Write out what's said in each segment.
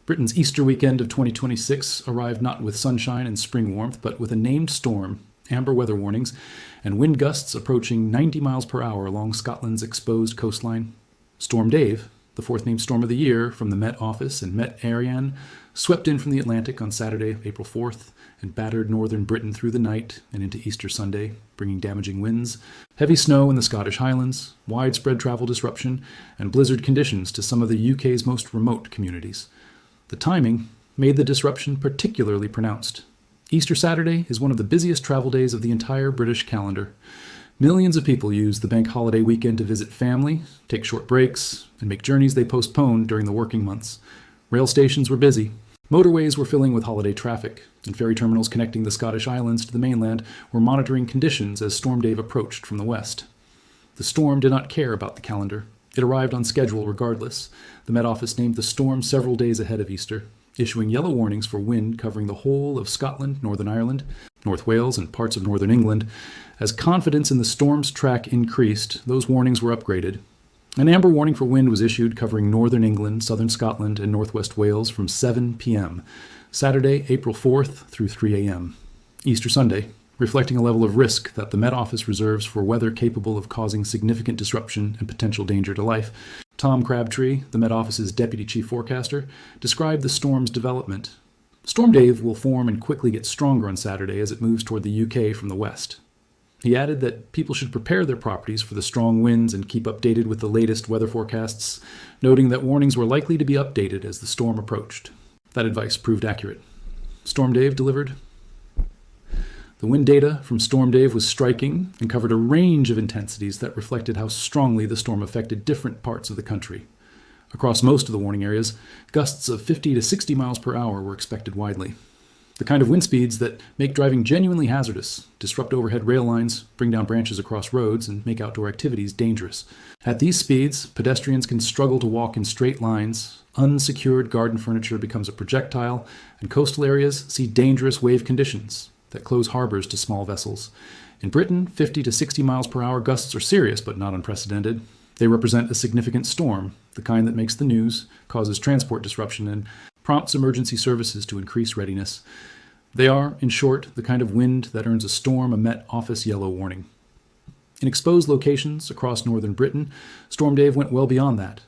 Britain's Easter weekend of 2026 arrived not with sunshine and spring warmth, but with a named storm, amber weather warnings, and wind gusts approaching 90 miles per hour along Scotland's exposed coastline. Storm Dave, the fourth named storm of the year from the Met Office and Met Ariane, swept in from the Atlantic on Saturday, April 4th, and battered northern Britain through the night and into Easter Sunday, bringing damaging winds, heavy snow in the Scottish Highlands, widespread travel disruption, and blizzard conditions to some of the UK's most remote communities. The timing made the disruption particularly pronounced. Easter Saturday is one of the busiest travel days of the entire British calendar. Millions of people use the bank holiday weekend to visit family, take short breaks, and make journeys they postponed during the working months. Rail stations were busy. Motorways were filling with holiday traffic, and ferry terminals connecting the Scottish Islands to the mainland were monitoring conditions as Storm Dave approached from the west. The storm did not care about the calendar. It arrived on schedule regardless. The Met Office named the storm several days ahead of Easter, issuing yellow warnings for wind covering the whole of Scotland, Northern Ireland, North Wales, and parts of northern England. As confidence in the storm's track increased, those warnings were upgraded. An amber warning for wind was issued covering northern England, southern Scotland, and northwest Wales from 7 p.m. Saturday, April 4th through 3 a.m. Easter Sunday, reflecting a level of risk that the Met Office reserves for weather capable of causing significant disruption and potential danger to life. Tom Crabtree, the Met Office's deputy chief forecaster, described the storm's development. Storm Dave will form and quickly get stronger on Saturday as it moves toward the UK from the west. He added that people should prepare their properties for the strong winds and keep updated with the latest weather forecasts, noting that warnings were likely to be updated as the storm approached. That advice proved accurate. Storm Dave delivered. The wind data from Storm Dave was striking and covered a range of intensities that reflected how strongly the storm affected different parts of the country. Across most of the warning areas, gusts of 50 to 60 miles per hour were expected widely. The kind of wind speeds that make driving genuinely hazardous, disrupt overhead rail lines, bring down branches across roads, and make outdoor activities dangerous. At these speeds, pedestrians can struggle to walk in straight lines, unsecured garden furniture becomes a projectile, and coastal areas see dangerous wave conditions that close harbors to small vessels. In Britain, 50 to 60 miles per hour gusts are serious but not unprecedented. They represent a significant storm, the kind that makes the news, causes transport disruption, and prompts emergency services to increase readiness. They are, in short, the kind of wind that earns a storm a Met Office yellow warning. In exposed locations across northern Britain, Storm Dave went well beyond that.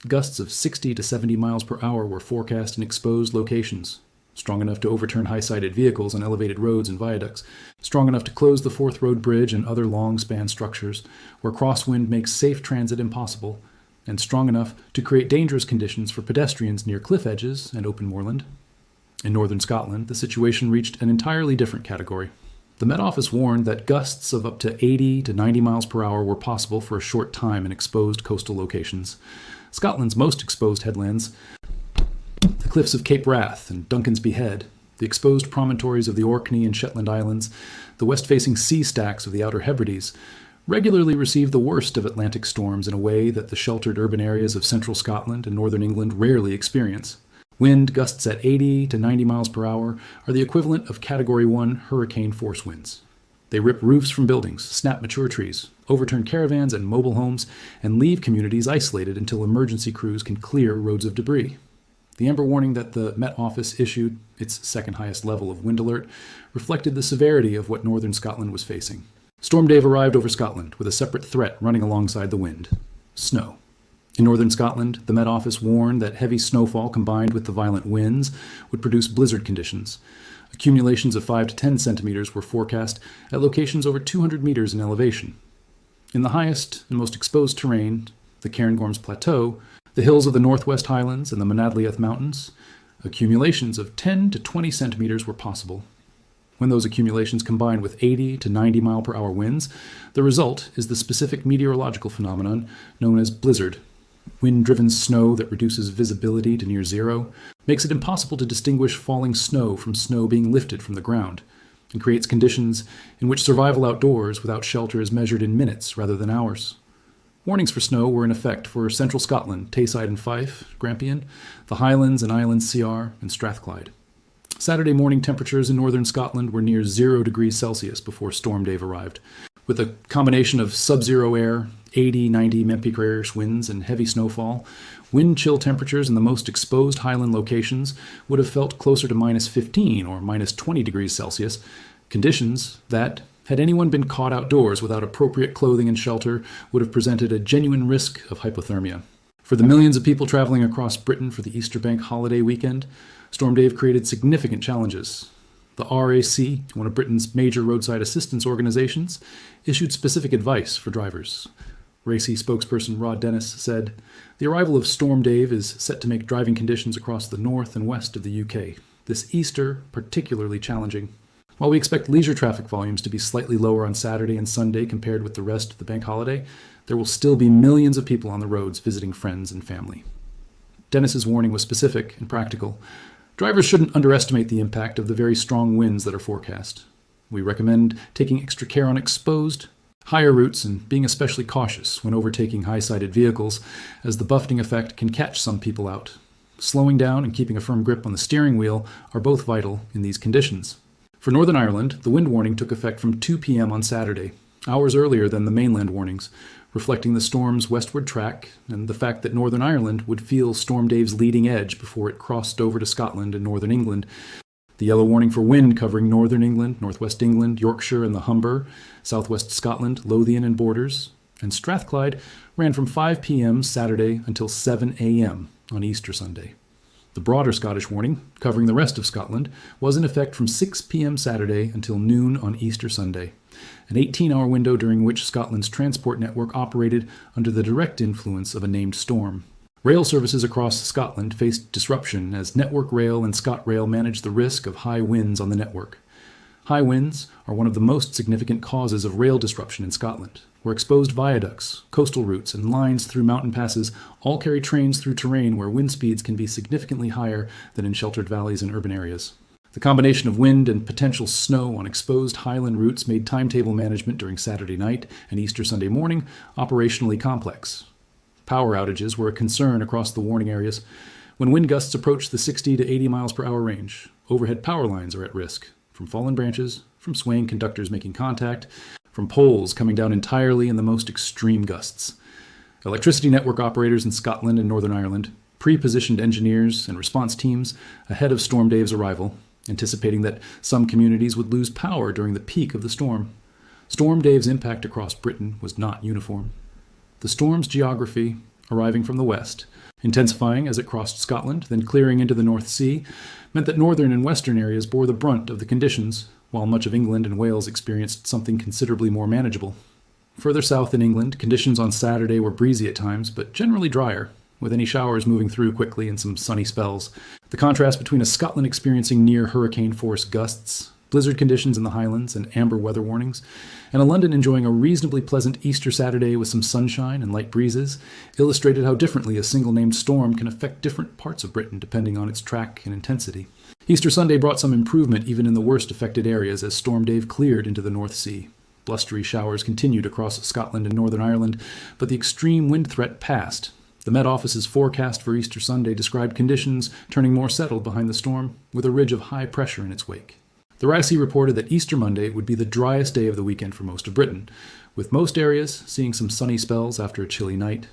Gusts of 60 to 70 miles per hour were forecast in exposed locations, strong enough to overturn high-sided vehicles on elevated roads and viaducts, strong enough to close the Forth Road Bridge and other long-span structures, where crosswind makes safe transit impossible, and strong enough to create dangerous conditions for pedestrians near cliff edges and open moorland. In northern Scotland, the situation reached an entirely different category. The Met Office warned that gusts of up to 80 to 90 miles per hour were possible for a short time in exposed coastal locations. Scotland's most exposed headlands, the cliffs of Cape Wrath and Duncansby Head, the exposed promontories of the Orkney and Shetland Islands, the west-facing sea stacks of the Outer Hebrides, regularly receive the worst of Atlantic storms in a way that the sheltered urban areas of central Scotland and northern England rarely experience. Wind gusts at 80 to 90 miles per hour are the equivalent of Category 1 hurricane force winds. They rip roofs from buildings, snap mature trees, overturn caravans and mobile homes, and leave communities isolated until emergency crews can clear roads of debris. The amber warning that the Met Office issued, its second highest level of wind alert, reflected the severity of what northern Scotland was facing. Storm Dave arrived over Scotland with a separate threat running alongside the wind: snow. In northern Scotland, the Met Office warned that heavy snowfall combined with the violent winds would produce blizzard conditions. Accumulations of 5 to 10 centimeters were forecast at locations over 200 meters in elevation. In the highest and most exposed terrain, the Cairngorms Plateau, the hills of the Northwest Highlands and the Monadleath Mountains, accumulations of 10 to 20 centimeters were possible. When those accumulations combine with 80 to 90 mile per hour winds, the result is the specific meteorological phenomenon known as blizzard. Wind-driven snow that reduces visibility to near zero, makes it impossible to distinguish falling snow from snow being lifted from the ground, and creates conditions in which survival outdoors without shelter is measured in minutes rather than hours. Warnings for snow were in effect for central Scotland, Tayside and Fife, Grampian, the Highlands and Islands CR, and Strathclyde. Saturday morning temperatures in northern Scotland were near 0 degrees Celsius before Storm Dave arrived. With a combination of sub-zero air, 80, 90 mph winds and heavy snowfall, wind chill temperatures in the most exposed highland locations would have felt closer to minus 15 or minus 20 degrees Celsius, conditions that, had anyone been caught outdoors without appropriate clothing and shelter, would have presented a genuine risk of hypothermia. For the millions of people traveling across Britain for the Easter bank holiday weekend, Storm Dave created significant challenges. The RAC, one of Britain's major roadside assistance organizations, issued specific advice for drivers. RAC spokesperson Rod Dennis said, "The arrival of Storm Dave is set to make driving conditions across the north and west of the UK, this Easter particularly challenging. While we expect leisure traffic volumes to be slightly lower on Saturday and Sunday compared with the rest of the bank holiday, there will still be millions of people on the roads visiting friends and family." Dennis's warning was specific and practical. Drivers shouldn't underestimate the impact of the very strong winds that are forecast. We recommend taking extra care on exposed, higher routes and being especially cautious when overtaking high-sided vehicles, as the buffeting effect can catch some people out. Slowing down and keeping a firm grip on the steering wheel are both vital in these conditions. For Northern Ireland, the wind warning took effect from 2 p.m. on Saturday, hours earlier than the mainland warnings, reflecting the storm's westward track and the fact that Northern Ireland would feel Storm Dave's leading edge before it crossed over to Scotland and Northern England. The yellow warning for wind covering Northern England, Northwest England, Yorkshire and the Humber, Southwest Scotland, Lothian and Borders, and Strathclyde ran from 5 p.m. Saturday until 7 a.m. on Easter Sunday. The broader Scottish warning, covering the rest of Scotland, was in effect from 6 p.m. Saturday until noon on Easter Sunday, an 18-hour window during which Scotland's transport network operated under the direct influence of a named storm. Rail services across Scotland faced disruption as Network Rail and ScotRail managed the risk of high winds on the network. High winds are one of the most significant causes of rail disruption in Scotland, where exposed viaducts, coastal routes, and lines through mountain passes all carry trains through terrain where wind speeds can be significantly higher than in sheltered valleys and urban areas. The combination of wind and potential snow on exposed highland routes made timetable management during Saturday night and Easter Sunday morning operationally complex. Power outages were a concern across the warning areas. When wind gusts approach the 60 to 80 miles per hour range, overhead power lines are at risk, from fallen branches, from swaying conductors making contact, from poles coming down entirely in the most extreme gusts. Electricity network operators in Scotland and Northern Ireland pre-positioned engineers and response teams ahead of Storm Dave's arrival, anticipating that some communities would lose power during the peak of the storm. Storm Dave's impact across Britain was not uniform. The storm's geography, arriving from the west, intensifying as it crossed Scotland, then clearing into the North Sea, meant that northern and western areas bore the brunt of the conditions, while much of England and Wales experienced something considerably more manageable. Further south in England, conditions on Saturday were breezy at times, but generally drier, with any showers moving through quickly and some sunny spells. The contrast between a Scotland experiencing near hurricane-force gusts, blizzard conditions in the Highlands, and amber weather warnings, and a London enjoying a reasonably pleasant Easter Saturday with some sunshine and light breezes, illustrated how differently a single-named storm can affect different parts of Britain depending on its track and intensity. Easter Sunday brought some improvement even in the worst affected areas as Storm Dave cleared into the North Sea. Blustery showers continued across Scotland and Northern Ireland, but the extreme wind threat passed. The Met Office's forecast for Easter Sunday described conditions turning more settled behind the storm, with a ridge of high pressure in its wake. The RAC reported that Easter Monday would be the driest day of the weekend for most of Britain, with most areas seeing some sunny spells after a chilly night.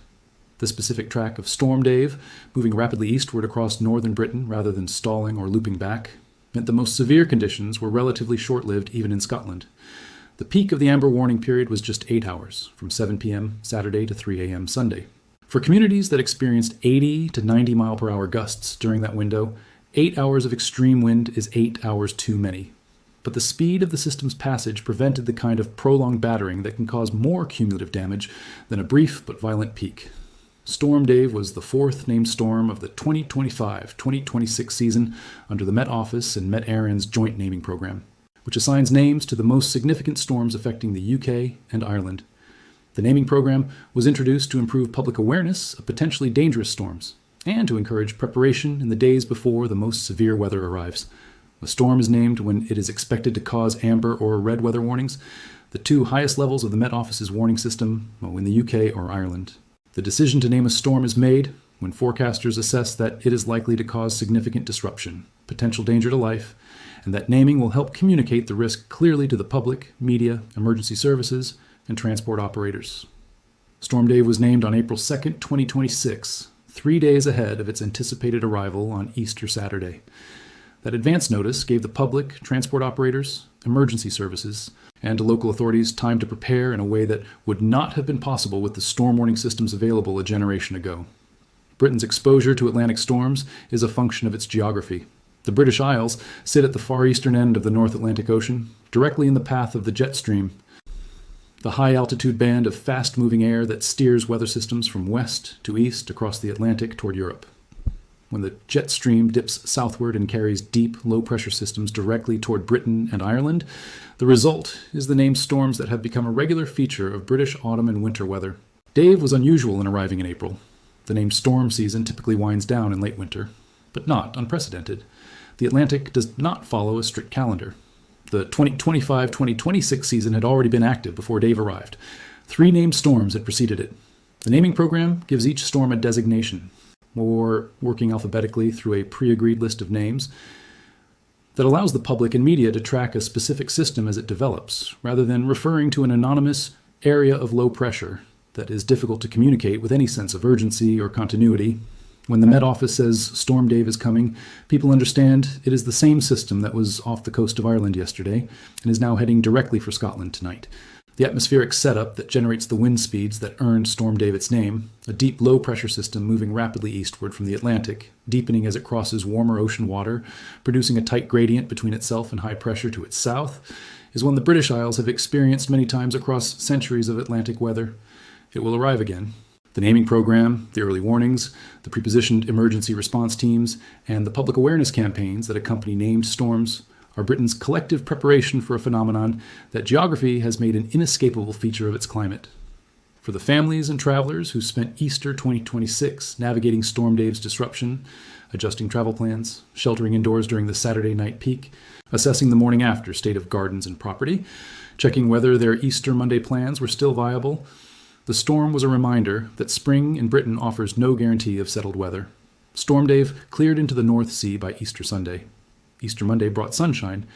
The specific track of Storm Dave, moving rapidly eastward across northern Britain rather than stalling or looping back, meant the most severe conditions were relatively short-lived even in Scotland. The peak of the amber warning period was just 8 hours, from 7 p.m. Saturday to 3 a.m. Sunday. For communities that experienced 80 to 90 mile per hour gusts during that window, 8 hours of extreme wind is 8 hours too many. But the speed of the system's passage prevented the kind of prolonged battering that can cause more cumulative damage than a brief but violent peak. Storm Dave was the fourth named storm of the 2025-2026 season under the Met Office and Met Éireann's joint naming program, which assigns names to the most significant storms affecting the UK and Ireland. The naming program was introduced to improve public awareness of potentially dangerous storms and to encourage preparation in the days before the most severe weather arrives. A storm is named when it is expected to cause amber or red weather warnings, the two highest levels of the Met Office's warning system in the UK or Ireland. The decision to name a storm is made when forecasters assess that it is likely to cause significant disruption, potential danger to life, and that naming will help communicate the risk clearly to the public, media, emergency services, and transport operators. Storm Dave was named on April 2nd, 2026, 3 days ahead of its anticipated arrival on Easter Saturday. That advance notice gave the public, transport operators, emergency services, and local authorities time to prepare in a way that would not have been possible with the storm warning systems available a generation ago. Britain's exposure to Atlantic storms is a function of its geography. The British Isles sit at the far eastern end of the North Atlantic Ocean, directly in the path of the jet stream, the high-altitude band of fast-moving air that steers weather systems from west to east across the Atlantic toward Europe. When the jet stream dips southward and carries deep, low-pressure systems directly toward Britain and Ireland, the result is the named storms that have become a regular feature of British autumn and winter weather. Dave was unusual in arriving in April. The named storm season typically winds down in late winter, but not unprecedented. The Atlantic does not follow a strict calendar. The 2025-2026 season had already been active before Dave arrived. 3 named storms had preceded it. The naming program gives each storm a designation, or working alphabetically through a pre-agreed list of names, that allows the public and media to track a specific system as it develops, rather than referring to an anonymous area of low pressure that is difficult to communicate with any sense of urgency or continuity. When the Met Office says Storm Dave is coming, people understand it is the same system that was off the coast of Ireland yesterday and is now heading directly for Scotland tonight. The atmospheric setup that generates the wind speeds that earned Storm Dave its name, a deep low-pressure system moving rapidly eastward from the Atlantic, deepening as it crosses warmer ocean water, producing a tight gradient between itself and high pressure to its south, is one the British Isles have experienced many times across centuries of Atlantic weather. It will arrive again. The naming program, the early warnings, the prepositioned emergency response teams, and the public awareness campaigns that accompany named storms are Britain's collective preparation for a phenomenon that geography has made an inescapable feature of its climate. For the families and travelers who spent Easter 2026 navigating Storm Dave's disruption, adjusting travel plans, sheltering indoors during the Saturday night peak, assessing the morning after state of gardens and property, checking whether their Easter Monday plans were still viable, the storm was a reminder that spring in Britain offers no guarantee of settled weather. Storm Dave cleared into the North Sea by Easter Sunday. Easter Monday brought sunshine,